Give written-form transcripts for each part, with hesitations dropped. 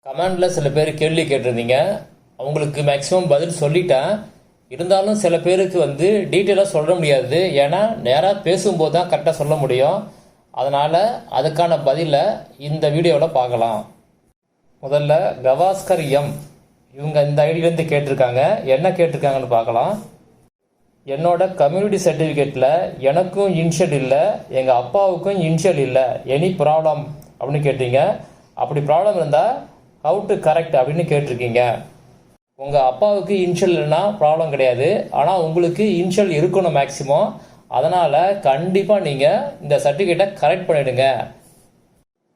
கமெண்டில் சில பேர் கேள்வி கேட்டிருந்தீங்க. அவங்களுக்கு மேக்ஸிமம் பதில் சொல்லிட்டேன். இருந்தாலும் சில பேருக்கு டீட்டெயிலாக சொல்ல முடியாது. ஏன்னா நேராக பேசும்போது தான் கரெக்டாக சொல்ல முடியும். அதனால் அதுக்கான பதிலை இந்த வீடியோவில் பார்க்கலாம். முதல்ல கவாஸ்கர் எம் இவங்க இந்த ஐடியிலேருந்து கேட்டிருக்காங்க. என்ன கேட்டிருக்காங்கன்னு பார்க்கலாம். என்னோட கம்யூனிட்டி சர்டிஃபிகேட்டில் எனக்கும் இன்ஷியல் இல்லை, எங்கள் அப்பாவுக்கும் இன்ஷியல் இல்லை, எனி ப்ராப்ளம் அப்படின்னு கேட்டீங்க. அப்படி ப்ராப்ளம் இருந்தால் ஹவு டு கரெக்ட் அப்படின்னு கேட்டிருக்கீங்க. உங்கள் அப்பாவுக்கு இன்ஷியல் இல்லைன்னா ப்ராப்ளம் கிடையாது. ஆனால் உங்களுக்கு இன்ஷியல் இருக்கணும் மேக்ஸிமம். அதனால் கண்டிப்பாக நீங்கள் இந்த சர்டிஃபிகேட்டை கரெக்ட் பண்ணிவிடுங்க.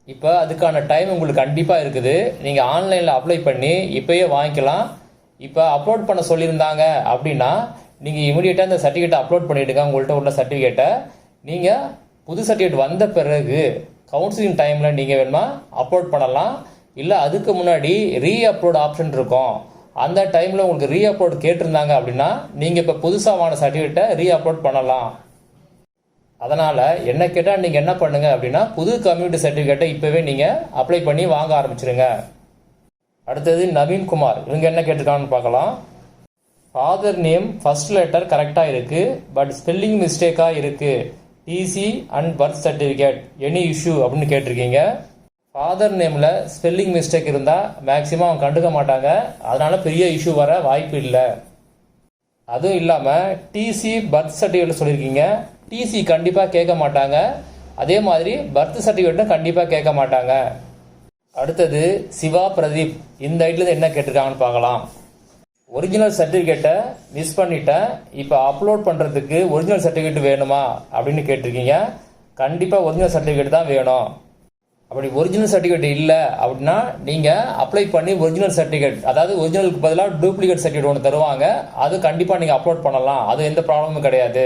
இப்போ அதுக்கான டைம் உங்களுக்கு கண்டிப்பாக இருக்குது. நீங்கள் ஆன்லைனில் அப்ளை பண்ணி இப்போயே வாங்கிக்கலாம். இப்போ அப்லோட் பண்ண சொல்லியிருந்தாங்க அப்படின்னா நீங்கள் இமீடியட்டாக இந்த சர்டிஃபிகேட்டை அப்லோட் பண்ணிவிடுங்க. உங்கள்கிட்ட உள்ள சர்டிஃபிகேட்டை நீங்கள் புது சர்டிஃபிகேட் வந்த பிறகு கவுன்சிலிங் டைமில் நீங்கள் வேணுமா அப்லோட் பண்ணலாம். இல்லை அதுக்கு முன்னாடி ரீ அப்லோட் ஆப்ஷன் இருக்கும். அந்த டைமில் உங்களுக்கு ரீ அப்லோட் கேட்டிருந்தாங்க அப்படின்னா நீங்கள் இப்போ புதுசாக வாங்கின சர்டிஃபிகேட்டை ரீ அப்லோட் பண்ணலாம். அதனால் என்ன கேட்டால் நீங்கள் என்ன பண்ணுங்கள் அப்படின்னா புது கம்யூனிட்டி சர்டிஃபிகேட்டை இப்போவே நீங்கள் அப்ளை பண்ணி வாங்க ஆரம்பிச்சிருங்க. அடுத்தது நவீன்குமார் இவங்க என்ன கேட்டிருக்காங்கன்னு பார்க்கலாம். ஃபாதர் நேம் ஃபர்ஸ்ட் லெட்டர் கரெக்டாக இருக்குது, பட் ஸ்பெல்லிங் மிஸ்டேக்காக இருக்குது. TC and birth certificate any issue அப்படின்னு கேட்டிருக்கீங்க. ஃபாதர் நேமில் ஸ்பெல்லிங் மிஸ்டேக் இருந்தால் மேக்ஸிமம் அவங்க கண்டுக்க மாட்டாங்க. அதனால் பெரிய இஷ்யூ வர வாய்ப்பு இல்லை. அதுவும் இல்லாமல் டிசி பர்த் சர்டிஃபிகேட் சொல்லியிருக்கீங்க. டிசி கண்டிப்பாக கேட்க மாட்டாங்க. அதே மாதிரி பர்த் சர்டிஃபிகேட்டும் கண்டிப்பாக கேட்க மாட்டாங்க. அடுத்தது சிவா பிரதீப் இந்த ஐட்லேருந்து என்ன கேட்டிருக்காங்கன்னு பார்க்கலாம். ஒரிஜினல் சர்டிஃபிகேட்டை மிஸ் பண்ணிட்டேன், இப்போ அப்லோட் பண்ணுறதுக்கு ஒரிஜினல் சர்டிஃபிகேட் வேணுமா அப்படின்னு கேட்டிருக்கீங்க. கண்டிப்பாக ஒரிஜினல் சர்டிஃபிகேட் தான் வேணும். அப்படி ஒரிஜினல் சர்டிஃபிகேட் இல்லை அப்படின்னா நீங்கள் அப்ளை பண்ணி ஒரிஜினல் சர்டிஃபிகேட், அதாவது ஒரிஜினலுக்கு பதிலாக டூப்ளிகேட் சர்டிஃபிகேட் ஒன்று தருவாங்க. அது கண்டிப்பாக நீங்கள் அப்லோட் பண்ணலாம். அது எந்த ப்ராப்ளமும் கிடையாது.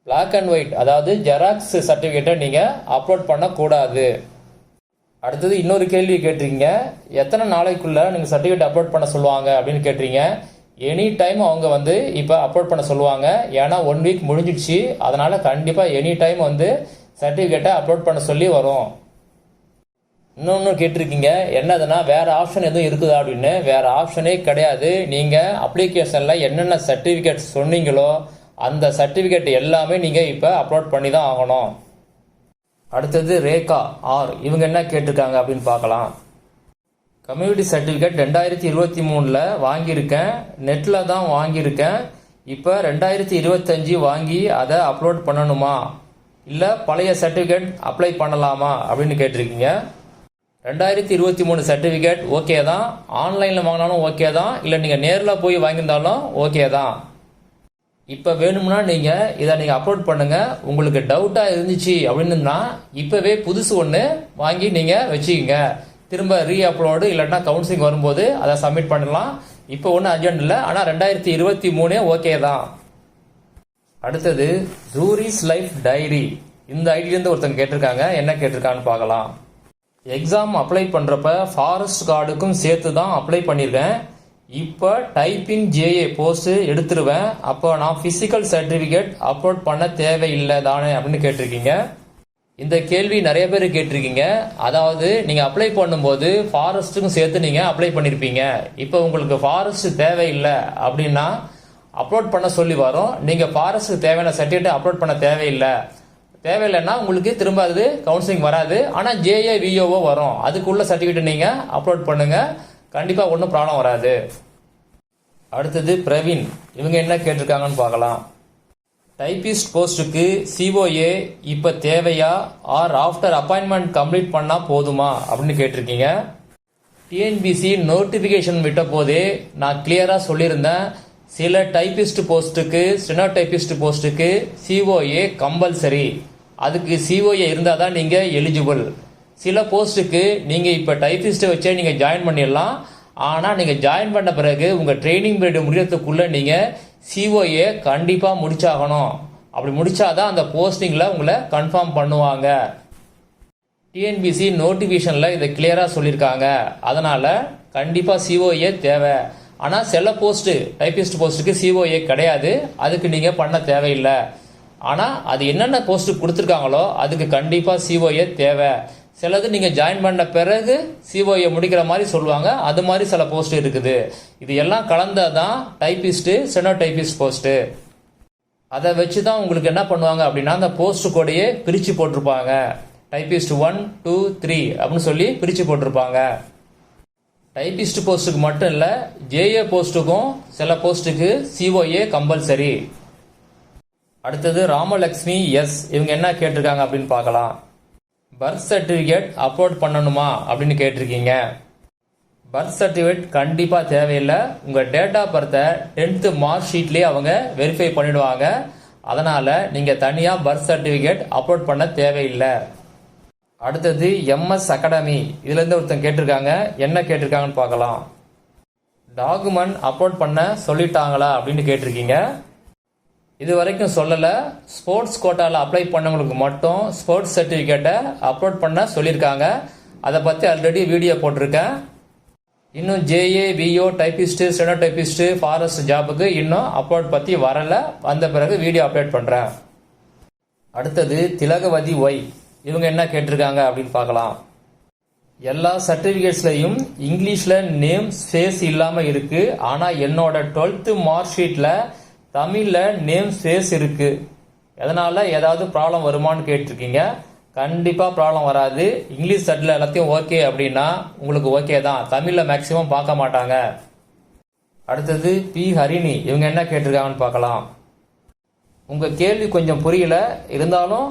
பிளாக் அண்ட் ஒயிட் அதாவது ஜெராக்ஸ் சர்டிஃபிகேட்டை நீங்கள் அப்லோட் பண்ணக்கூடாது. அடுத்தது இன்னொரு கேள்வி கேட்டிருக்கீங்க. எத்தனை நாளைக்குள்ளே நீங்கள் சர்டிஃபிகேட் அப்லோட் பண்ண சொல்லுவாங்க அப்படின்னு கேட்டிருக்கீங்க. எனி டைம் அவங்க இப்போ அப்லோட் பண்ண சொல்லுவாங்க. ஏன்னா 1 வீக் முடிஞ்சிடுச்சு. அதனால் கண்டிப்பாக எனி டைம் சர்டிஃபிகேட்டை அப்லோட் பண்ண சொல்லி வரும். இன்னொன்று கேட்டிருக்கீங்க என்னதுன்னா வேறு ஆப்ஷன் எதுவும் இருக்குதா அப்படின்னு. வேறு ஆப்ஷனே கிடையாது. நீங்கள் அப்ளிகேஷனில் என்னென்ன சர்டிஃபிகேட் சொன்னீங்களோ அந்த சர்டிஃபிகேட் எல்லாமே நீங்கள் இப்போ அப்லோட் பண்ணி தான் ஆகணும். அடுத்தது ரேகா ஆர் இவங்க என்ன கேட்டிருக்காங்க அப்படின்னு பார்க்கலாம். கம்யூனிட்டி சர்டிஃபிகேட் 2023 வாங்கியிருக்கேன், நெட்டில் தான் வாங்கியிருக்கேன். இப்போ 2025 வாங்கி அதை அப்லோட் பண்ணணுமா இல்லை பழைய சர்டிஃபிகேட் அப்ளை பண்ணலாமா அப்படின்னு கேட்டிருக்கீங்க. 2023 சர்டிஃபிகேட் ஓகே தான். ஆன்லைனில் வாங்கினாலும் ஓகே தான், இல்லை நீங்கள் நேரில் போய் வாங்கியிருந்தாலும் ஓகே தான். இப்போ வேணும்னா நீங்கள் இதை நீங்கள் அப்லோட் பண்ணுங்கள். உங்களுக்கு டவுட்டாக இருந்துச்சு அப்படின்னா இப்போவே புதுசு ஒன்று வாங்கி நீங்கள் வச்சுக்கிங்க. திரும்ப ரீ அப்லோடு இல்லைன்னா கவுன்சிலிங் வரும்போது அதை சப்மிட் பண்ணலாம். இப்போ ஒன்றும் அர்ஜென்ட் இல்லை. ஆனால் 2023 ஓகே தான். அடுத்தது ஜூரிஸ் லைஃப் டைரி இந்த ஐடியிலேருந்து ஒருத்தங்க கேட்டிருக்காங்க. என்ன கேட்டிருக்கான்னு பார்க்கலாம். எக்ஸாம் அப்ளை பண்ணுறப்ப ஃபாரஸ்ட் கார்டுக்கும் சேர்த்து தான் அப்ளை பண்ணியிருக்கேன். இப்போ டைப்பிங் ஜேஏ போஸ்ட் எடுத்துருவேன். அப்போ நான் ஃபிசிக்கல் சர்டிஃபிகேட் அப்லோட் பண்ண தேவையில்லை தானே அப்படின்னு கேட்டிருக்கீங்க. இந்த கேள்வி நிறைய பேர் கேட்டிருக்கீங்க. அதாவது நீங்கள் அப்ளை பண்ணும்போது ஃபாரஸ்ட்டுக்கும் சேர்த்து நீங்கள் அப்ளை பண்ணியிருப்பீங்க. இப்போ உங்களுக்கு ஃபாரஸ்ட் தேவையில்லை அப்படின்னா அப்லோட் பண்ண சொல்லி வரும். நீங்கள் ஃபாரஸ்ட்டுக்கு தேவையான சர்டிஃபிகேட் அப்லோட் பண்ண தேவையில்லைன்னா உங்களுக்கு திரும்ப அது கவுன்சிலிங் வராது. ஆனால் ஜேஏ விஓஓ வரும். அதுக்குள்ள சர்டிஃபிகேட் நீங்கள் அப்லோட் பண்ணுங்கள். கண்டிப்பாக ஒன்றும் ப்ராப்ளம் வராது. அடுத்தது பிரவீன் இவங்க என்ன கேட்டிருக்காங்கன்னு பார்க்கலாம். டைபிஸ்ட் போஸ்ட்டுக்கு சிஓஏ இப்போ தேவையா ஆர் ஆஃப்டர் அப்பாயின்மெண்ட் கம்ப்ளீட் பண்ணால் போதுமா அப்படின்னு கேட்டிருக்கீங்க. டிஎன்பிசி நோட்டிஃபிகேஷன் விட்ட போதே நான் கிளியராக சொல்லியிருந்தேன். சில டைபிஸ்ட் போஸ்ட்டுக்கு ஸ்டெனோ டைபிஸ்ட் போஸ்ட்டுக்கு சிஓஏ கம்பல்சரி. அதுக்கு சிஓஏ இருந்தால் தான் நீங்கள் எலிஜிபிள். சில போஸ்ட்டுக்கு நீங்கள் இப்போ டைபிஸ்ட்டை வச்சே நீங்கள் ஜாயின் பண்ணிடலாம். ஆனால் நீங்கள் ஜாயின் பண்ண பிறகு உங்கள் ட்ரைனிங் பீரியட் முடியறதுக்குள்ளே நீங்கள் சிஓஏ கண்டிப்பாக முடிச்சாகணும். அப்படி முடிச்சாதான் அந்த போஸ்டிங்கில் உங்களை கன்ஃபார்ம் பண்ணுவாங்க. டிஎன்பிசி நோட்டிஃபிகேஷனில் இதை சொல்லியிருக்காங்க. அதனால் கண்டிப்பாக சிஓஏ தேவை. ஆனால் சில போஸ்ட்டு டைபிஸ்ட் போஸ்ட்டுக்கு சிஓஏ கிடையாது. அதுக்கு நீங்கள் பண்ண தேவையில்லை. ஆனால் அது என்னென்ன போஸ்ட்டு கொடுத்துருக்காங்களோ அதுக்கு கண்டிப்பாக சிஓஏ தேவை. சிலது நீங்கள் ஜாயின் பண்ண பிறகு சிஓஏ முடிக்கிற மாதிரி சொல்லுவாங்க. அது மாதிரி சில போஸ்ட் இருக்குது. இது எல்லாம் கலந்தது தான் டைப்பிஸ்ட்டு, ஸ்டெனோடைபிஸ்ட் போஸ்ட்டு. அதை வச்சு தான் உங்களுக்கு என்ன பண்ணுவாங்க அப்படின்னா அந்த போஸ்ட் கோடையே பிரித்து போட்டிருப்பாங்க. டைப்பிஸ்ட் 1, 2, 3 அப்படின்னு சொல்லி பிரித்து போட்டிருப்பாங்க. டைப்பிஸ்ட் போஸ்ட்டுக்கு மட்டும் இல்லை, ஜேஏ போஸ்ட்டுக்கும் சில போஸ்ட்டுக்கு சிஓஏ கம்பல்சரி. அடுத்தது ராமலக்ஷ்மி எஸ், இவங்க என்ன கேட்டிருக்காங்க அப்படின்னு பார்க்கலாம். பர்த் சர்டிஃபிகேட் அப்லோட் பண்ணணுமா அப்படின்னு கேட்டிருக்கீங்க. பர்த் சர்டிஃபிகேட் கண்டிப்பாக தேவையில்லை. உங்கள் டேட் ஆஃப் பர்த்தை 10th மார்க் ஷீட்லேயே அவங்க வெரிஃபை பண்ணிடுவாங்க. அதனால் நீங்கள் தனியாக பர்த் சர்டிஃபிகேட் அப்லோட் பண்ண தேவையில்லை. அடுத்தது எம்எஸ் அகாடமி, இதுலேருந்து ஒருத்தன் கேட்டிருக்காங்க. என்ன கேட்டிருக்காங்கன்னு பார்க்கலாம். டாக்குமெண்ட் அப்லோட் பண்ண சொல்லிட்டாங்களா அப்படின்னு கேட்டிருக்கீங்க. இது வரைக்கும் சொல்லலை. ஸ்போர்ட்ஸ் கோட்டாவில் அப்ளை பண்ணவங்களுக்கு மட்டும் ஸ்போர்ட்ஸ் சர்டிஃபிகேட்டை அப்லோட் பண்ண சொல்லியிருக்காங்க. அதை பற்றி ஆல்ரெடி வீடியோ போட்டிருக்கேன். இன்னும் JA, PO, typist, stenotypist, forest ஜாபுக்கு இன்னும் அப்லோட் பற்றி வரலை. வந்த பிறகு வீடியோ அப்லோட் பண்ணுறேன். அடுத்தது திலகவதி ஒய், இவங்க என்ன கேட்டிருக்காங்க அப்படின்னு பார்க்கலாம். எல்லா சர்டிஃபிகேட்ஸ்லையும் இங்கிலீஷில் நேம் ஸ்பேஸ் இல்லாமல் இருக்குது. ஆனால் என்னோட 12th மார்க் ஷீட்டில் தமிழில் நேம் ஸ்பேஸ் இருக்குது. எதனால் ஏதாவது ப்ராப்ளம் வருமானு கேட்டிருக்கீங்க. கண்டிப்பாக ப்ராப்ளம் வராது. இங்கிலீஷ் சட்டில் எல்லாத்தையும் ஓகே அப்படின்னா உங்களுக்கு ஓகே தான். தமிழில் மேக்ஸிமம் பார்க்க மாட்டாங்க. அடுத்தது பி ஹரிணி, இவங்க என்ன கேட்டிருக்காங்கன்னு பார்க்கலாம். உங்கள் கேள்வி கொஞ்சம் புரியல, இருந்தாலும்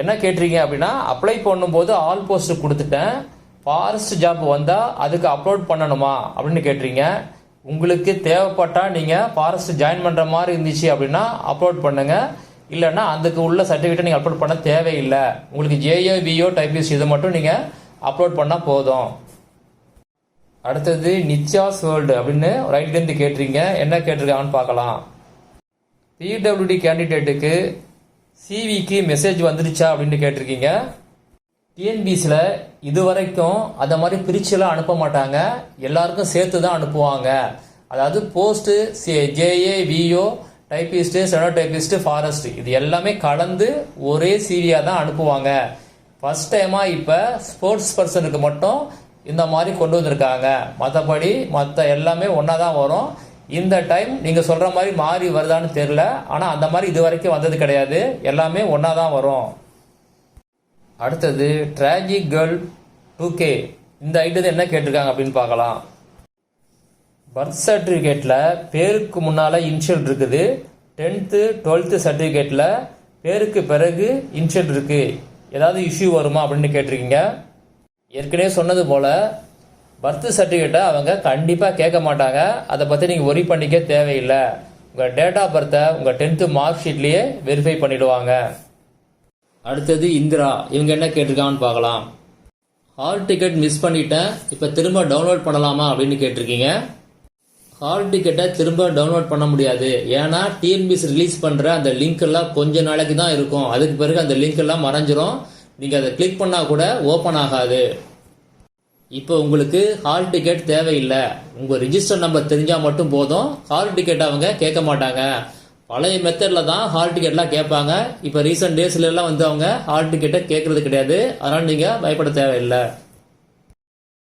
என்ன கேட்டிருக்கீங்க அப்படின்னா அப்ளை பண்ணும்போது ஆல் போஸ்ட் கொடுத்துட்டேன், ஃபாரஸ்ட் ஜாப் வந்தால் அதுக்கு அப்லோட் பண்ணணுமா அப்படின்னு கேட்டிருக்கீங்க. உங்களுக்கு தேவைப்பட்டால் நீங்கள் ஃபாரஸ்ட் ஜாயின் பண்ணுற மாதிரி இருந்துச்சு அப்படின்னா அப்லோட் பண்ணுங்கள். இல்லைன்னா அதுக்கு உள்ள சர்டிஃபிகேட்டை நீங்கள் அப்லோட் பண்ண தேவையில்லை. உங்களுக்கு ஜேஏ, பிஓ, டைப்பிஸ்ட் இதை மட்டும் நீங்கள் அப்லோட் பண்ணால் போதும். அடுத்தது நித்யாஸ் வேர்ல்டு அப்படின்னு ரைட்லேருந்து கேட்டிருக்கீங்க. என்ன கேட்டிருக்காங்கன்னு பார்க்கலாம். பிடபிள்யூடி கேண்டிடேட்டுக்கு சிவிக்கு மெசேஜ் வந்துருச்சா அப்படின்னு கேட்டிருக்கீங்க. டிஎன்பிசியில் இது வரைக்கும் அந்த மாதிரி பிரிச்செல்லாம் அனுப்ப மாட்டாங்க. எல்லாருக்கும் சேர்த்து தான் அனுப்புவாங்க. அதாவது post, JA, VO, typist, stenotypist, forest இது எல்லாமே கலந்து ஒரே சிவியாக தான் அனுப்புவாங்க. ஃபர்ஸ்ட் டைமாக இப்போ ஸ்போர்ட்ஸ் பர்சனுக்கு மட்டும் இந்த மாதிரி கொண்டு வந்திருக்காங்க. மற்றபடி மற்ற எல்லாமே ஒன்றா தான் வரும். இந்த டைம் நீங்கள் சொல்கிற மாதிரி மாறி வருதான்னு தெரில. ஆனால் அந்த மாதிரி இது வரைக்கும் வந்தது கிடையாது. எல்லாமே ஒன்றா தான் வரும். அடுத்தது ட்ராஜிக் கேர்ள் 2K, இந்த ஐட்டது என்ன கேட்டிருக்காங்க அப்படின்னு பார்க்கலாம். பர்த் சர்டிஃபிகேட்டில் பேருக்கு முன்னால் இனிஷியல் இருக்குது. 10th 12th சர்டிஃபிகேட்டில் பேருக்கு பிறகு இனிஷியல் இருக்குது. ஏதாவது இஷ்யூ வருமா அப்படின்னு கேட்டிருக்கீங்க. ஏற்கனவே சொன்னது போல் பர்த் சர்டிஃபிகேட்டை அவங்க கண்டிப்பாக கேட்க மாட்டாங்க. அதை பற்றி நீங்கள் ஒரி பண்ணிக்க தேவையில்லை. உங்கள் டேட் ஆஃப் பர்த்தை உங்கள் 10th மார்க் ஷீட்லேயே வெரிஃபை பண்ணிவிடுவாங்க. அடுத்தது இந்திரா, இவங்க என்ன கேட்டிருக்காங்கன்னு பார்க்கலாம். ஹால் டிக்கெட் மிஸ் பண்ணிட்டேன், இப்போ திரும்ப டவுன்லோட் பண்ணலாமா அப்படின்னு கேட்டிருக்கீங்க. ஹால் டிக்கெட்டை திரும்ப டவுன்லோட் பண்ண முடியாது. ஏன்னா டிஎன்பிஎஸ் ரிலீஸ் பண்ணுற அந்த லிங்க் எல்லாம் கொஞ்ச நாளைக்கு தான் இருக்கும். அதுக்கு பிறகு அந்த லிங்க் எல்லாம் மறைஞ்சிரும். நீங்கள் அதை கிளிக் பண்ணால் கூட ஓப்பன் ஆகாது. இப்போ உங்களுக்கு ஹால் டிக்கெட் தேவையில்லை. உங்கள் ரிஜிஸ்டர் நம்பர் தெரிஞ்சால் மட்டும் போதும். ஹால் டிக்கெட் அவங்க கேட்க மாட்டாங்க. பழைய மெத்தடில் தான் ஹால் டிக்கெட்லாம் கேட்பாங்க. இப்போ ரீசெண்ட் டேஸ்ல எல்லாம் வந்து அவங்க ஹால் டிக்கெட்டை கேட்கறது கிடையாது. அதனால் நீங்கள் பயப்பட தேவையில்லை.